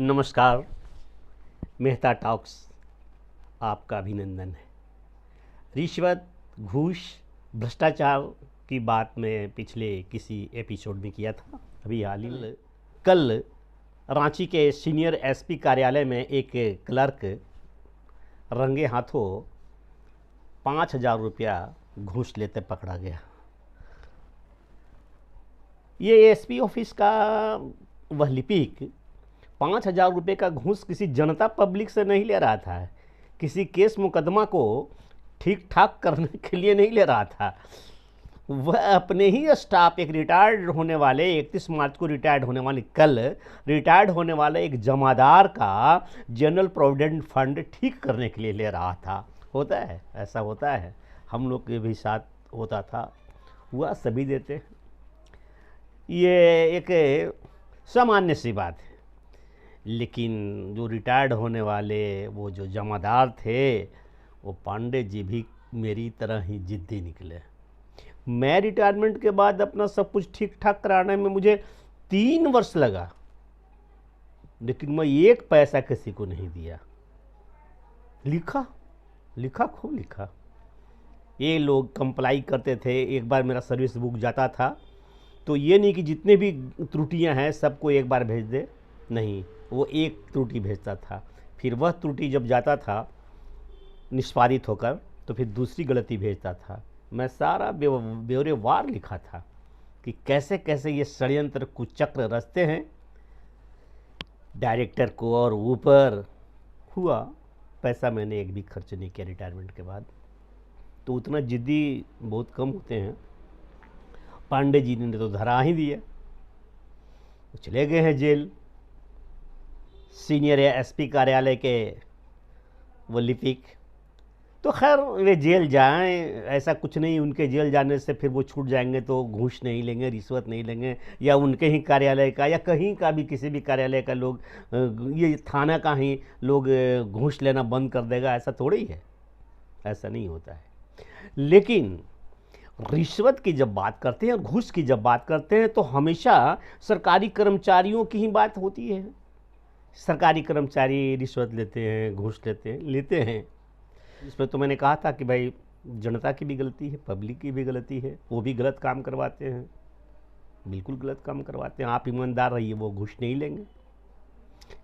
नमस्कार। मेहता टॉक्स आपका अभिनंदन है। रिश्वत, घूस, भ्रष्टाचार की बात मैं पिछले किसी एपिसोड में किया था। अभी हाल ही कल रांची के सीनियर एसपी कार्यालय में एक क्लर्क रंगे हाथों 5,000 रुपया घूस लेते पकड़ा गया। ये एसपी ऑफिस का वह लिपिक 5,000 रुपये का घूस किसी जनता पब्लिक से नहीं ले रहा था, किसी केस मुकदमा को ठीक ठाक करने के लिए नहीं ले रहा था। वह अपने ही स्टाफ, एक रिटायर्ड होने वाले 31 मार्च को रिटायर्ड होने वाले, कल रिटायर्ड होने वाले एक जमादार का जनरल प्रोविडेंट फंड ठीक करने के लिए ले रहा था। होता है, ऐसा होता है, हम लोग के भी साथ होता था, हुआ, सभी देते हैं। ये एक सामान्य सी बात है। लेकिन जो रिटायर्ड होने वाले वो जो जमादार थे, वो पांडे जी भी मेरी तरह ही जिद्दी निकले। मैं रिटायरमेंट के बाद अपना सब कुछ ठीक ठाक कराने में मुझे 3 वर्ष लगा, लेकिन मैं 1 पैसा किसी को नहीं दिया। लिखा खूब लिखा। ये लोग कंप्लाई करते थे। एक बार मेरा सर्विस बुक जाता था तो ये नहीं कि जितने भी त्रुटियां हैं सबको एक बार भेज दे, नहीं, वो एक त्रुटि भेजता था। फिर वह त्रुटि जब जाता था निष्पादित होकर तो फिर दूसरी गलती भेजता था। मैं सारा ब्यौरेवार लिखा था कि कैसे कैसे ये षड्यंत्र कुचक्र रचते हैं। डायरेक्टर को और ऊपर हुआ। पैसा मैंने एक भी खर्च नहीं किया रिटायरमेंट के बाद। तो उतना जिद्दी बहुत कम होते हैं। पांडे जी ने तो धरा ही दिया, वो चले गए हैं जेल। सीनियर एसपी कार्यालय के वो लिपिक, तो खैर वे जेल जाएं, ऐसा कुछ नहीं। उनके जेल जाने से फिर वो छूट जाएंगे तो घूस नहीं लेंगे, रिश्वत नहीं लेंगे, या उनके ही कार्यालय का या कहीं का भी किसी भी कार्यालय का लोग, ये थाना का ही लोग घूस लेना बंद कर देगा, ऐसा थोड़ी है, ऐसा नहीं होता है। लेकिन रिश्वत की जब बात करते हैं और घूस की जब बात करते हैं तो हमेशा सरकारी कर्मचारियों की ही बात होती है। सरकारी कर्मचारी रिश्वत लेते हैं, घूस लेते हैं। इसमें तो मैंने कहा था कि भाई जनता की भी गलती है, पब्लिक की भी गलती है, वो भी गलत काम करवाते हैं, बिल्कुल गलत काम करवाते हैं। आप ईमानदार रहिए, वो घूस नहीं लेंगे।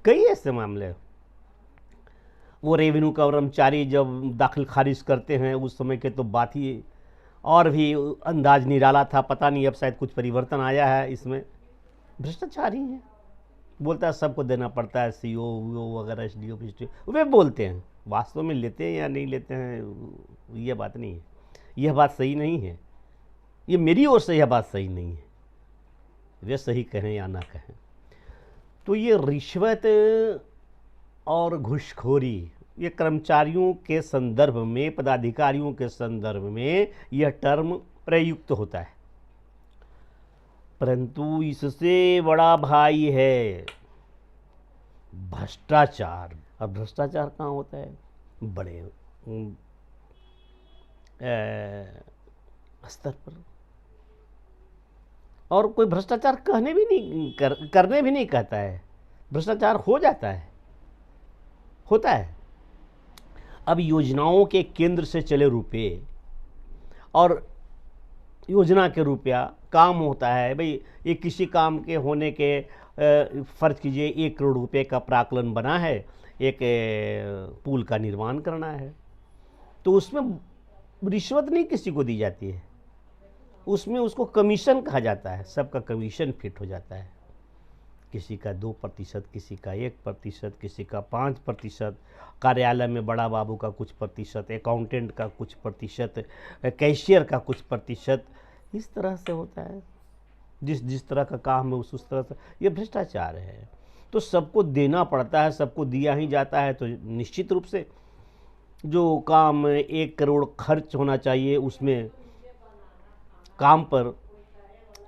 कई ऐसे मामले, वो रेवेन्यू कर्मचारी जब दाखिल खारिज करते हैं उस समय के तो बात ही और भी अंदाज निराला था। पता नहीं अब शायद कुछ परिवर्तन आया है इसमें। भ्रष्टाचार ही है, बोलता है सबको देना पड़ता है, सीओ वगैरह, एसडीओ, पीएसडीओ, वे बोलते हैं, वास्तव में लेते हैं या नहीं लेते हैं ये बात नहीं है। यह बात सही नहीं है, ये मेरी ओर से यह बात सही नहीं है, वे सही कहें या ना कहें। तो ये रिश्वत और घूसखोरी, ये कर्मचारियों के संदर्भ में, पदाधिकारियों के संदर्भ में यह टर्म प्रयुक्त होता है, परंतु इससे बड़ा भाई है भ्रष्टाचार। अब भ्रष्टाचार कहाँ होता है? बड़े स्तर पर। और कोई भ्रष्टाचार कहने भी नहीं करने भी नहीं कहता है, भ्रष्टाचार हो जाता है, होता है। अब योजनाओं के केंद्र से चले रुपए और योजना के रुपया काम होता है। भाई ये किसी काम के होने के फर्ज कीजिए 1 करोड़ रुपए का प्राक्कलन बना है, एक पुल का निर्माण करना है, तो उसमें रिश्वत नहीं किसी को दी जाती है, उसमें उसको कमीशन कहा जाता है। सबका कमीशन फिट हो जाता है, किसी का 2%, किसी का 1%, किसी का 5%, कार्यालय में बड़ा बाबू का कुछ प्रतिशत, अकाउंटेंट का कुछ प्रतिशत, कैशियर का कुछ प्रतिशत, इस तरह से होता है। जिस तरह का काम है उस तरह से ये भ्रष्टाचार है। तो सबको देना पड़ता है, सबको दिया ही जाता है, तो निश्चित रूप से जो काम 1 करोड़ खर्च होना चाहिए उसमें काम पर,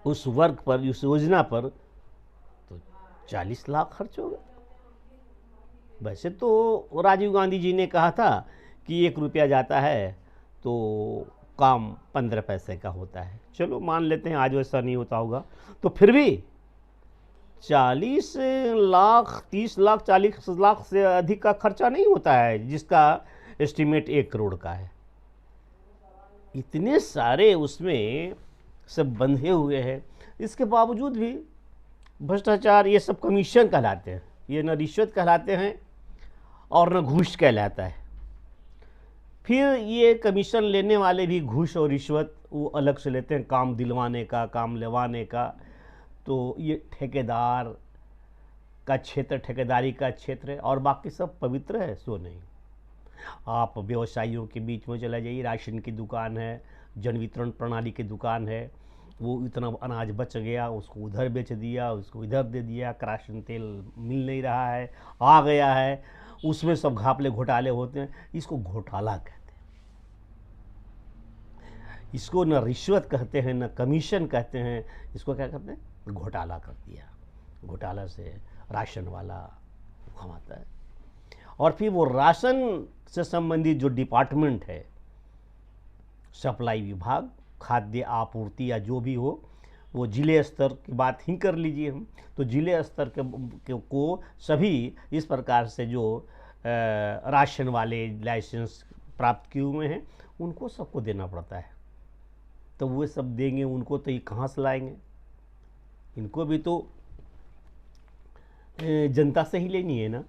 उस वर्क पर, उस योजना पर तो 40 लाख खर्च होगा। वैसे तो राजीव गांधी जी ने कहा था कि 1 रुपया जाता है तो काम 15 पैसे का होता है। चलो मान लेते हैं आज वैसा नहीं होता होगा, तो 40 लाख, 30 लाख, 40 लाख से अधिक का खर्चा नहीं होता है, जिसका एस्टीमेट 1 करोड़ का है। इतने सारे उसमें सब बंधे हुए हैं, इसके बावजूद भी भ्रष्टाचार, ये सब कमीशन कहलाते हैं, ये न रिश्वत कहलाते हैं और न घूस कहलाता है। फिर ये कमीशन लेने वाले भी घूस और रिश्वत वो अलग से लेते हैं, काम दिलवाने का, काम लेवाने का। तो ये ठेकेदार का क्षेत्र, ठेकेदारी का क्षेत्र है, और बाकी सब पवित्र है सो नहीं। आप व्यवसायियों के बीच में चला जाइए, राशन की दुकान है, जन वितरण प्रणाली की दुकान है, वो इतना अनाज बच गया, उसको उधर बेच दिया, उसको इधर दे दिया, राशन तेल मिल नहीं रहा है, आ गया है, उसमें सब घापले घोटाले होते हैं। इसको घोटाला कहते हैं, इसको न रिश्वत कहते हैं, न कमीशन कहते हैं, इसको क्या कहते हैं, घोटाला कर दिया। घोटाला से राशन वाला कमाता है। और फिर वो राशन से संबंधित जो डिपार्टमेंट है, सप्लाई विभाग, खाद्य आपूर्ति या जो भी हो, वो जिले स्तर की बात ही कर लीजिए हम, तो जिले स्तर को सभी इस प्रकार से जो राशन वाले लाइसेंस प्राप्त किए हुए हैं उनको सबको देना पड़ता है। तो वो सब देंगे उनको, तो ये कहाँ से लाएंगे? इनको भी तो जनता से ही लेनी है ना।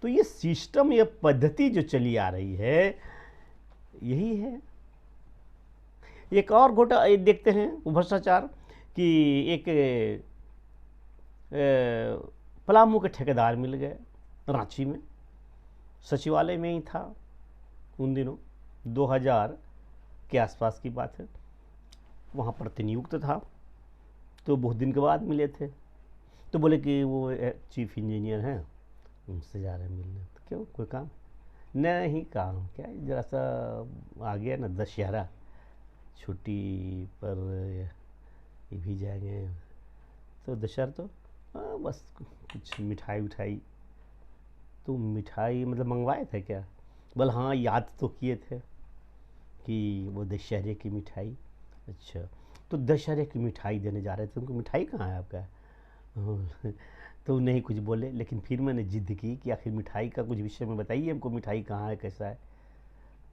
तो ये सिस्टम, ये पद्धति जो चली आ रही है, यही है। एक और देखते हैं भ्रष्टाचार कि एक पलामू के ठेकेदार मिल गए, रांची में, सचिवालय में ही था उन दिनों, 2000 के आसपास की बात है। वहाँ प्रतिनियुक्त था, तो बहुत दिन के बाद मिले थे। तो बोले कि वो चीफ इंजीनियर हैं, उनसे जा रहे हैं मिलने। तो क्यों, कोई काम? नहीं, काम क्या, जरा सा आ गया ना दशहरा, छुट्टी पर ये भी जाएंगे, तो दशहरा तो बस कुछ मिठाई उठाई। तो मिठाई मतलब मंगवाए थे क्या? बोले हाँ, याद तो किए थे कि वो दशहरे की मिठाई। अच्छा, तो दशहरे की मिठाई देने जा रहे थे, उनको मिठाई कहाँ है आपका? तो नहीं कुछ बोले, लेकिन फिर मैंने जिद की कि आखिर मिठाई का कुछ विषय में बताइए हमको, मिठाई कहाँ है, कैसा है?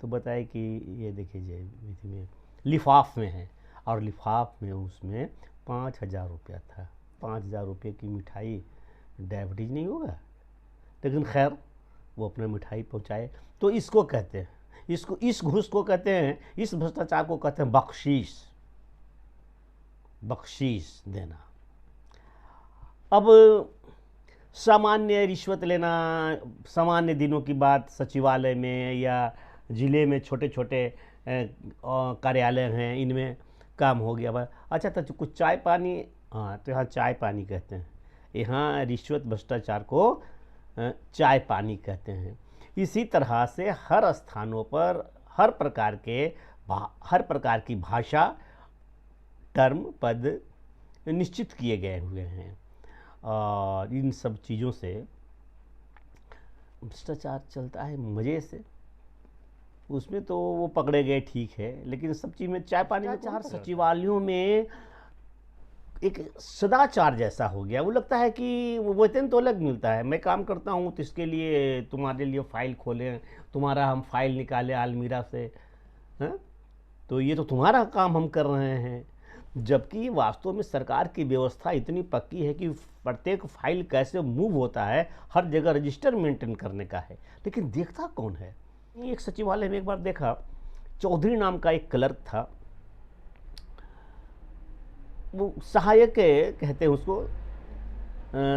तो बताए कि ये देखिए जी में लिफाफ में है, और लिफाफ में उसमें 5000 रुपया था। 5000 रुपये की मिठाई, डायबिटीज नहीं होगा? लेकिन खैर वो अपने मिठाई पहुँचाए। तो इसको कहते हैं, इसको, इस घूस को कहते हैं, इस भ्रष्टाचार को कहते हैं बख्शीश, बख्शीश देना। अब सामान्य रिश्वत लेना, सामान्य दिनों की बात, सचिवालय में या जिले में छोटे छोटे कार्यालय हैं, इनमें काम हो गया। अच्छा, तो कुछ चाय पानी, हाँ, तो यहाँ चाय पानी कहते हैं, यहाँ रिश्वत भ्रष्टाचार को चाय पानी कहते हैं। इसी तरह से हर स्थानों पर हर प्रकार की भाषा, टर्म, पद निश्चित किए गए हुए हैं, और इन सब चीज़ों से भ्रष्टाचार चलता है मज़े से। उसमें तो वो पकड़े गए ठीक है, लेकिन सब चीज़ में चाय पानी में चार सचिवालयों में एक सदाचार जैसा हो गया। वो लगता है कि वेतन तो अलग मिलता है, मैं काम करता हूँ तो इसके लिए तुम्हारे लिए फ़ाइल खोलें, तुम्हारा हम फाइल निकालें अलमीरा से, हैं? तो ये तो तुम्हारा काम हम कर रहे हैं। जबकि वास्तव में सरकार की व्यवस्था इतनी पक्की है कि प्रत्येक फाइल कैसे मूव होता है, हर जगह रजिस्टर मेंटेन करने का है, लेकिन देखता कौन है? एक सचिवालय में एक बार देखा, चौधरी नाम का एक क्लर्क था, वो सहायक कहते हैं उसको,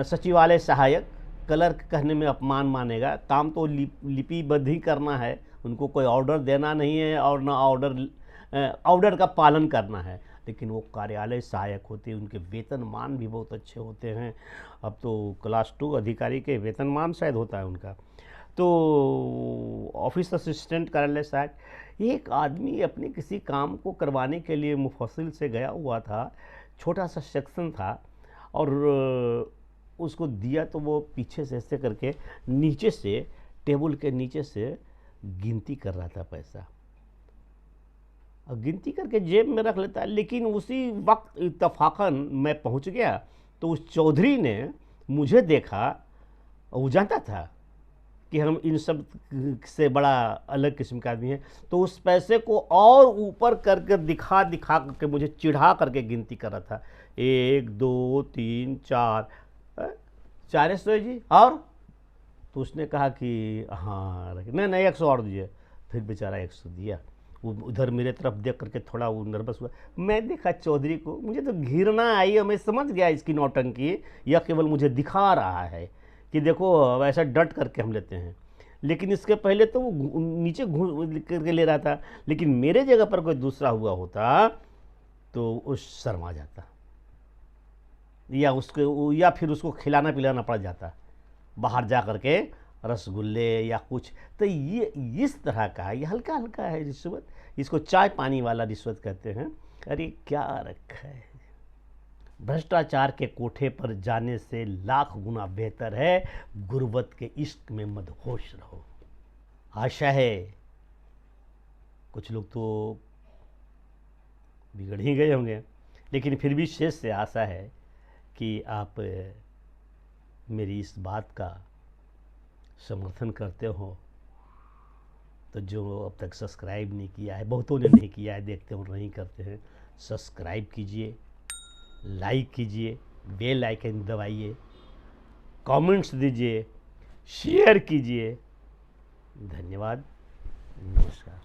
सचिवालय सहायक। क्लर्क कहने में अपमान मानेगा, काम तो लिपिबद्ध ही करना है, उनको कोई ऑर्डर देना नहीं है और ना ऑर्डर का पालन करना है, लेकिन वो कार्यालय सहायक होते हैं, उनके वेतनमान भी बहुत अच्छे होते हैं। अब तो क्लास 2 अधिकारी के वेतनमान शायद होता है उनका। तो ऑफिस असिस्टेंट कार्यालय सहायक, एक आदमी अपने किसी काम को करवाने के लिए मुफस्सिल से गया हुआ था, छोटा सा सेक्शन था, और उसको दिया तो वो पीछे से ऐसे करके नीचे से, टेबल के नीचे से गिनती कर रहा था पैसा, और गिनती करके जेब में रख लेता है। लेकिन उसी वक्त इत्तफाकन मैं पहुंच गया तो उस चौधरी ने मुझे देखा, वो जानता था कि हम इन सब से बड़ा अलग किस्म का आदमी है, तो उस पैसे को और ऊपर करके दिखा दिखा करके मुझे चिढ़ा करके गिनती कर रहा था। 1 2 3 4, 400 जी, और तो उसने कहा कि हाँ नहीं नहीं 100 और दीजिए। फिर बेचारा 100 दिया। वो उधर मेरे तरफ देख करके थोड़ा वो नर्वस हुआ। मैं देखा चौधरी को, मुझे तो घृणा आई और मैं समझ गया इसकी नौटंकी, यह केवल मुझे दिखा रहा है कि देखो ऐसा डट करके हम लेते हैं। लेकिन इसके पहले तो वो नीचे घूस करके ले रहा था। लेकिन मेरे जगह पर कोई दूसरा हुआ होता तो वो शर्मा जाता, या फिर उसको खिलाना पिलाना पड़ जाता बाहर जा करके, रसगुल्ले या कुछ। तो ये इस तरह का है, ये हल्का हल्का है रिश्वत, इसको चाय पानी वाला रिश्वत कहते हैं। अरे क्या रखा है, भ्रष्टाचार के कोठे पर जाने से लाख गुना बेहतर है गुर्बत के इश्क में मदहोश रहो। आशा है कुछ लोग तो बिगड़ ही गए होंगे, लेकिन फिर भी शेष से आशा है कि आप मेरी इस बात का समर्थन करते हो। तो जो अब तक सब्सक्राइब नहीं किया है, बहुतों ने नहीं किया है, देखते हो नहीं करते हैं, सब्सक्राइब कीजिए, लाइक कीजिए, बेल आइकन दबाइए, कमेंट्स दीजिए, शेयर कीजिए। धन्यवाद, नमस्कार।